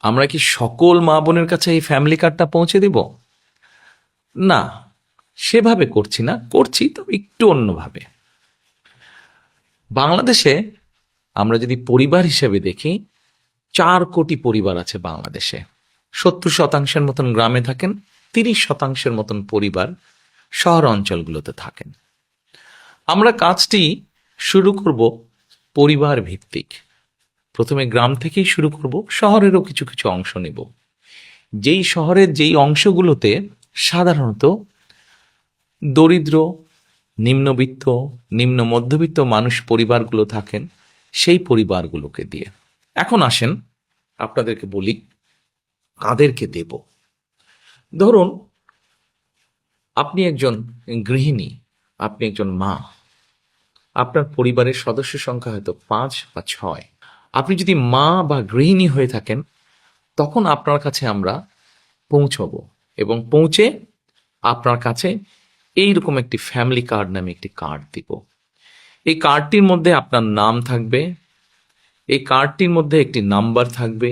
আমরা কি সকল মা বোনের কাছে এই ফ্যামিলি কার্ডটা পৌঁছে দিব? না, সেভাবে করছি না, করছি তবে একটু অন্যভাবে। বাংলাদেশে আমরা যদি পরিবার হিসেবে দেখি, 4 কোটি পরিবার আছে বাংলাদেশে। 70% মতন গ্রামে থাকেন, 30% মতন পরিবার শহর অঞ্চলগুলোতে থাকেন। আমরা কাজটি শুরু করব পরিবার ভিত্তিক। প্রথমে গ্রাম থেকেই শুরু করব, শহরেরও কিছু কিছু অংশ নেব। যেই শহরের যেই অংশগুলোতে সাধারণত দরিদ্র, নিম্নবিত্ত, নিম্ন মধ্যবিত্ত মানুষ পরিবারগুলো থাকেন, সেই পরিবারগুলোকে দিয়ে। এখন আসেন আপনাদেরকে বলি কাদেরকে দেব। ধরুন আপনি একজন গৃহিণী, আপনি একজন মা, আপনার পরিবারের সদস্য সংখ্যা হয়তো 5 বা 6। আপনি যদি মা বা গৃহিণী হয়ে থাকেন, তখন আপনার কাছে আমরা পৌঁছবো এবং পৌঁছে আপনার কাছে এইরকম একটি ফ্যামিলি কার্ড নামে একটি কার্ড দিব। এই কার্ডটির মধ্যে আপনার নাম থাকবে, এই কার্ডটির মধ্যে একটি নাম্বার থাকবে,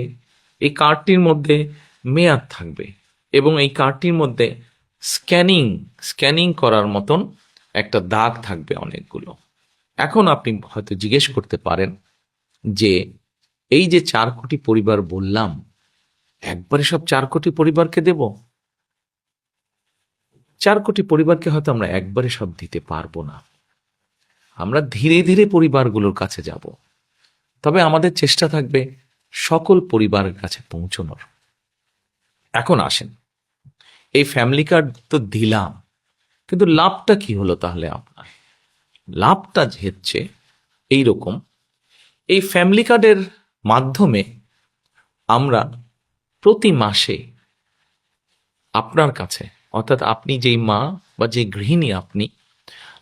এই কার্ডটির মধ্যে মেয়াদ থাকবে এবং এই কার্ডটির মধ্যে স্ক্যানিং করার মতন একটা দাগ থাকবে অনেকগুলো। এখন আপনি হয়তো জিজ্ঞেস করতে পারেন যে এই যে 4 কোটি পরিবার বললাম, একবারে সব 4 কোটি পরিবারকে দেব? 4 কোটি পরিবারকে হয়তো আমরা একবারে সব দিতে পারবো না। আমরা ধীরে ধীরে পরিবারগুলোর কাছে যাব, তবে আমাদের চেষ্টা থাকবে সকল পরিবারের কাছে পৌঁছানোর। এখন আসেন, এই ফ্যামিলি কার্ড তো দিলাম, কিন্তু লাভটা কি হলো তাহলে আপনার? লাভটা হচ্ছে এইরকম, এই ফ্যামিলি কার্ডের মাধ্যমে আমরা প্রতি মাসে আপনার কাছে, অর্থাৎ আপনি যেই মা বা যে গৃহিণী আপনি,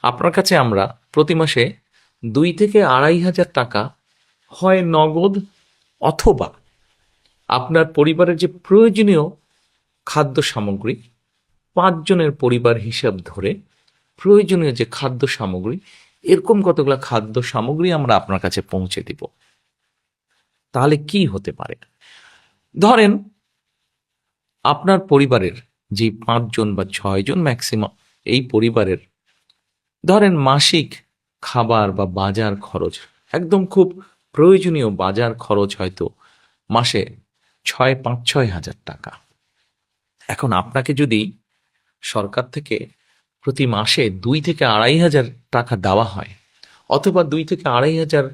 আপনার কাছে আমরা প্রতি মাসে 2 থেকে 2,500 টাকা হয় নগদ অথবা আপনার পরিবারের যে প্রয়োজনীয় খাদ্য সামগ্রী, 5 জনের পরিবার হিসাব ধরে প্রয়োজনীয় যে খাদ্য সামগ্রী, এরকম কতগুলো খাদ্য সামগ্রী আমরা আপনার কাছে পৌঁছে দিব। তাহলে কি হতে পারে? ধরেন আপনার পরিবারের যে 5 জন বা 6 জন ম্যাক্সিমাম, এই পরিবারের ধরেন মাসিক খাবার বা বাজার খরচ, একদম খুব প্রয়োজনীয় বাজার খরচ হয়তো মাসে 5-6 হাজার টাকা। এখন আপনাকে যদি সরকার থেকে প্রতি মাসে 2 থেকে 2,500 টাকা দেওয়া হয়, অথবা 2 থেকে 2,500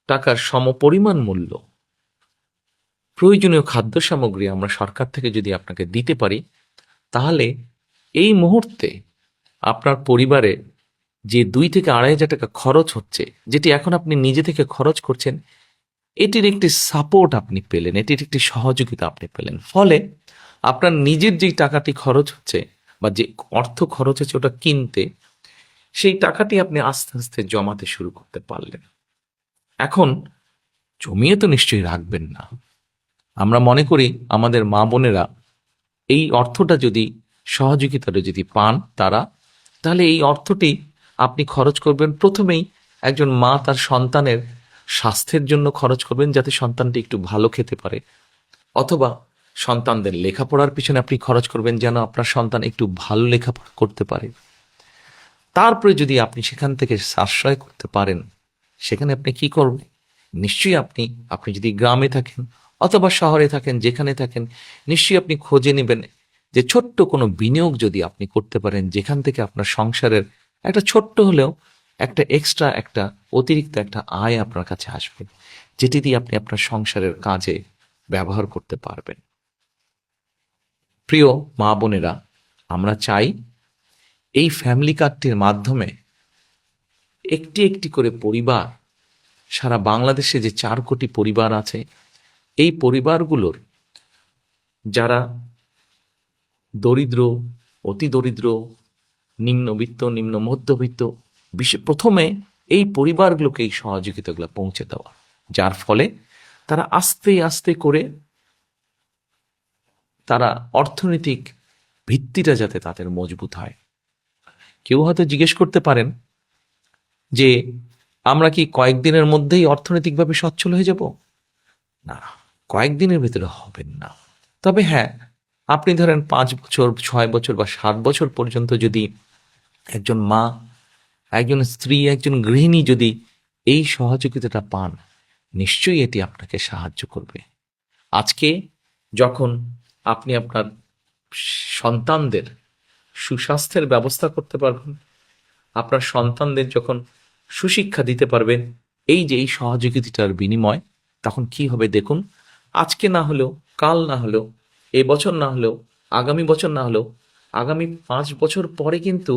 টাকার সমপরিমাণ মূল্য প্রয়োজনীয় খাদ্য সামগ্রী আমরা সরকার থেকে যদি আপনাকে দিতে পারি, তাহলে এই মুহূর্তে আপনার পরিবারে যে 2 থেকে 2,500 টাকা খরচ হচ্ছে, যেটি এখন আপনি নিজে থেকে খরচ করছেন, এটির একটি সাপোর্ট আপনি পেলেন, এটির একটি সহযোগিতা আপনি পেলেন। ফলে আপনার নিজের যেই টাকাটি খরচ হচ্ছে বা যে অর্থ খরচ হচ্ছে ওটা কিনতে, সেই টাকাটি আপনি আস্তে আস্তে জমাতে শুরু করতে পারলেন। এখন জমিয়ে তো নিশ্চয়ই রাখবেন না। আমরা মনে করি আমাদের মা বোনেরা এই অর্থটা যদি, সহযোগিতাটা যদি পান তারা, তাহলে এই অর্থটি আপনি খরচ করবেন প্রথমেই একজন মা তার সন্তানের স্বাস্থ্যের জন্য খরচ করবেন, যাতে সন্তানটি একটু ভালো খেতে পারে, অথবা সন্তানদের লেখাপড়ার পিছনে আপনি খরচ করবেন যেন আপনার সন্তান একটু ভালো লেখাপড়া করতে পারে। তারপরে যদি আপনি সেখান থেকে সাশ্রয় করতে পারেন, সেখানে আপনি কি করবেন? নিশ্চয়ই আপনি যদি গ্রামে থাকেন অথবা শহরে থাকেন, যেখানে থাকেন, নিশ্চয়ই আপনি খোঁজে নেবেন যে ছোট্ট কোনো বিনিয়োগ যদি আপনি করতে পারেন, যেখান থেকে আপনার সংসারের একটা ছোট্ট হলেও একটা এক্সট্রা, একটা অতিরিক্ত একটা আয় আপনার কাছে আসবে, যেটি দিয়ে আপনি আপনার সংসারের কাজে ব্যবহার করতে পারবেন। প্রিয় মা বোনেরা, আমরা চাই এই ফ্যামিলি কার্ডটির মাধ্যমে একটি একটি করে পরিবার, সারা বাংলাদেশে যে 4 কোটি পরিবার আছে, এই পরিবারগুলোর যারা দরিদ্র, অতি দরিদ্র, নিম্নবিত্ত, নিম্ন মধ্যবিত্ত, প্রথমে এই পরিবারগুলোকে এই সহযোগিতাগুলো পৌঁছে দেওয়া, যার ফলে তারা আস্তে আস্তে করে তারা অর্থনৈতিক ভিত্তিটা যাতে তাদের মজবুত হয়। কেউ হয়তো জিজ্ঞেস করতে পারেন যে আমরা কি কয়েকদিনের মধ্যেই অর্থনৈতিকভাবে সচ্ছল হয়ে যাব? না, কয়েকদিনের ভেতরে হবেন না। তবে হ্যাঁ, আপনি ধরেন 5 বছর, 6 বছর বা 7 বছর পর্যন্ত যদি একজন মা, একজন স্ত্রী, একজন গৃহিণী যদি এই সহযোগিতাটা পান, নিশ্চয়ই এটি আপনাকে সাহায্য করবে। আজকে যখন আপনি আপনার সন্তানদের সুস্বাস্থ্যের ব্যবস্থা করতে পারবেন, আপনার সন্তানদের যখন সুশিক্ষা দিতে পারবেন, এই যে এই সহযোগিতার বিনিময়, তখন কি হবে দেখুন। আজকে না হলেও, কাল না হলেও, এই বছর না হলেও, আগামী বছর না হলেও, আগামী 5 বছর পরে কিন্তু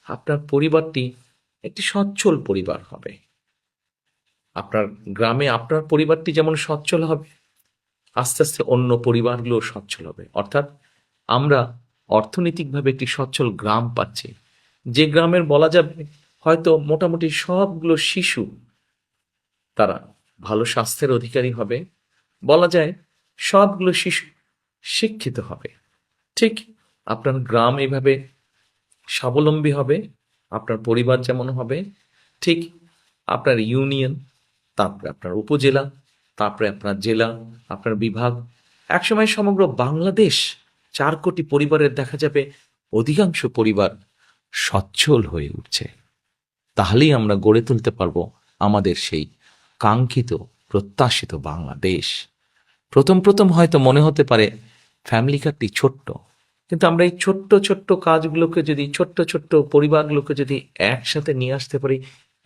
আপনার পরিবারটি একটি সচ্ছল পরিবার হবে। আপনার গ্রামে আপনার পরিবারটি যেমন সচ্ছল হবে, আস্তে আস্তে অন্য পরিবারগুলো সচ্ছল হবে। অর্থাৎ আমরা অর্থনৈতিকভাবে একটি সচ্ছল গ্রাম পাচ্ছি, যে গ্রামের বলা যাবে হয়তো মোটামুটি সবগুলো শিশু তারা ভালো স্বাস্থ্যের অধিকারী হবে, বলা যায় সবগুলো শিশু শিক্ষিত হবে। ঠিক আপনার গ্রাম এইভাবে স্বাবলম্বী হবে, আপনার পরিবার যেমন হবে, ঠিক আপনার ইউনিয়ন, তারপরে আপনার উপজেলা, তারপরে আপনার জেলা, আপনার বিভাগ, একসময় সমগ্র বাংলাদেশ 4 কোটি পরিবারের দেখা যাবে অধিকাংশ পরিবার সচ্ছল হয়ে উঠছে। তাহলেই আমরা গড়ে তুলতে পারবো আমাদের সেই কাঙ্ক্ষিত প্রত্যাশিত বাংলাদেশ। প্রথম প্রথম হয়তো মনে হতে পারে ফ্যামিলি কার্ডটি ছোট্ট, কিন্তু আমরা এই ছোট্ট ছোট্ট কাজগুলোকে যদি, ছোট্ট ছোট্ট পরিবারগুলোকে যদি একসাথে নিয়ে আসতে পারি,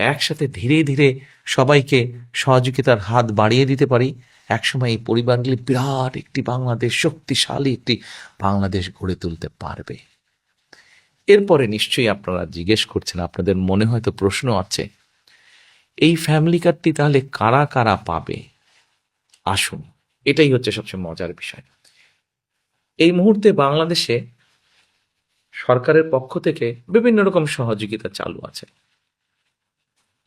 একসাথে ধীরে ধীরে সবাইকে সহযোগিতার হাত বাড়িয়ে দিতে পারি, একসময় এই পরিবারগুলি বিরাট একটি বাংলাদেশ, শক্তিশালী একটি বাংলাদেশ গড়ে তুলতে পারবে। এরপরে নিশ্চয়ই আপনারা জিজ্ঞেস করছেন, আপনাদের মনে হয়তো প্রশ্ন আছে, এই ফ্যামিলি কার্ডটি তাহলে কারা কারা পাবে? আসুন, এটাই হচ্ছে সবচেয়ে মজার বিষয়। এই মুহূর্তে বাংলাদেশে সরকারের পক্ষ থেকে বিভিন্ন রকম সহযোগিতা চালু আছে।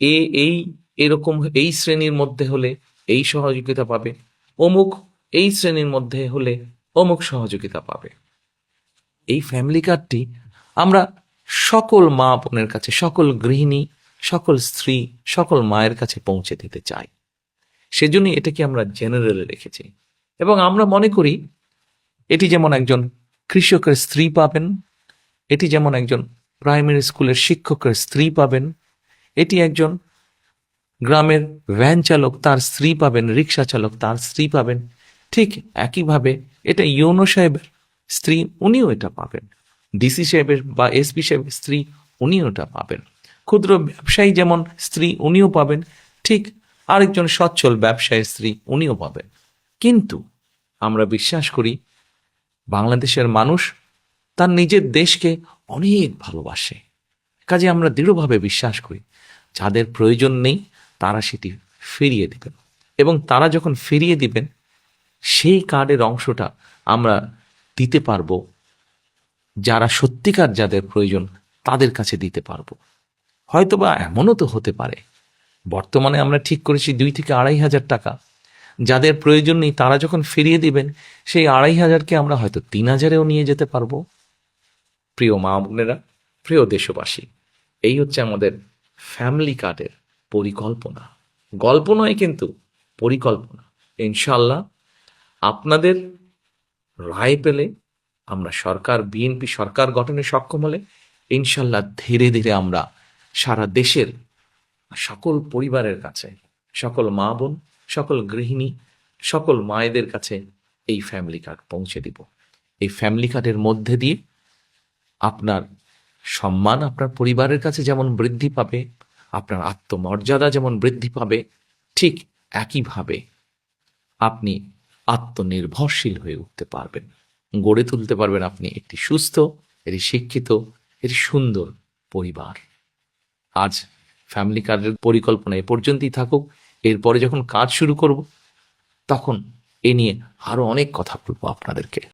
এই এরকম এই শ্রেণীর মধ্যে হলে এই সহযোগিতা পাবে, অমুক এই শ্রেণীর মধ্যে হলে অমুক সহযোগিতা পাবে। এই ফ্যামিলি কার্ডটি আমরা সকল মা বোনের কাছে, সকল গৃহিণী, সকল স্ত্রী, সকল মায়ের কাছে পৌঁছে দিতে চাই। সেজন্য এটাকে আমরা জেনারেলে রেখেছি, এবং আমরা মনে করি এটি যেমন একজন কৃষকের স্ত্রী পাবেন, এটি যেমন একজন প্রাইমারি স্কুলের শিক্ষকের স্ত্রী পাবেন, এটি একজন গ্রামের ভ্যান চালক তার স্ত্রী পাবেন, রিক্সা চালক তার স্ত্রী পাবেন, ঠিক একইভাবে এটা ইউনো সাহেবের স্ত্রী, উনিও এটা পাবেন, ডিসি সাহেবের বা এসপি সাহেবের স্ত্রী, উনিও এটা পাবেন, ক্ষুদ্র ব্যবসায়ী যেমন স্ত্রী উনিও পাবেন, ঠিক আরেকজন সচ্ছল ব্যবসায়ীর স্ত্রী উনিও পাবেন। কিন্তু আমরা বিশ্বাস করি বাংলাদেশের মানুষ তার নিজের দেশকে অনেক ভালোবাসে, কাজে আমরা দৃঢ়ভাবে বিশ্বাস করি যাদের প্রয়োজন নেই তারা সেটি ফিরিয়ে দিবেন, এবং তারা যখন ফিরিয়ে দিবেন সেই কার্ডের অংশটা আমরা দিতে পারবো যারা সত্যিকার যাদের প্রয়োজন তাদের কাছে দিতে পারবো। হয়তোবা এমনও তো হতে পারে বর্তমানে আমরা ঠিক করেছি 2 থেকে 2,500 টাকা, যাদের প্রয়োজন নেই তারা যখন ফিরিয়ে দিবেন সেই 2,500কে আমরা হয়তো 3,000-এও নিয়ে যেতে পারবো। প্রিয় মা বোনেরা, প্রিয় দেশবাসী, এই হচ্ছে আমাদের ফ্যামিলি কার্ডের পরিকল্পনা। গল্প নয় কিন্তু পরিকল্পনা। ইনশাল্লাহ আপনাদের রায় পেলে, আমরা সরকার, বিএনপি সরকার গঠনে সক্ষম হলে ইনশাল্লাহ ধীরে ধীরে আমরা সারা দেশের সকল পরিবারের কাছে, সকল মা বোন, সকল গৃহিণী, সকল মায়েদের কাছে এই ফ্যামিলি কার্ড পৌঁছে দিব। এই ফ্যামিলি কার্ডের মধ্যে দিয়ে আপনার সম্মান আপনার পরিবারের কাছে যেমন বৃদ্ধি পাবে, আপনার আত্মমর্যাদা যেমন বৃদ্ধি পাবে, ঠিক একইভাবে আপনি আত্মনির্ভরশীল হয়ে উঠতে পারবেন, গড়ে তুলতে পারবেন আপনি একটি সুস্থ, একটি শিক্ষিত, একটি সুন্দর পরিবার। আজ ফ্যামিলি কার্ডের পরিকল্পনা এ পর্যন্তই থাকুক। এরপরে যখন কাজ শুরু করব তখন এ নিয়ে আরো অনেক কথা বলবো আপনাদেরকে।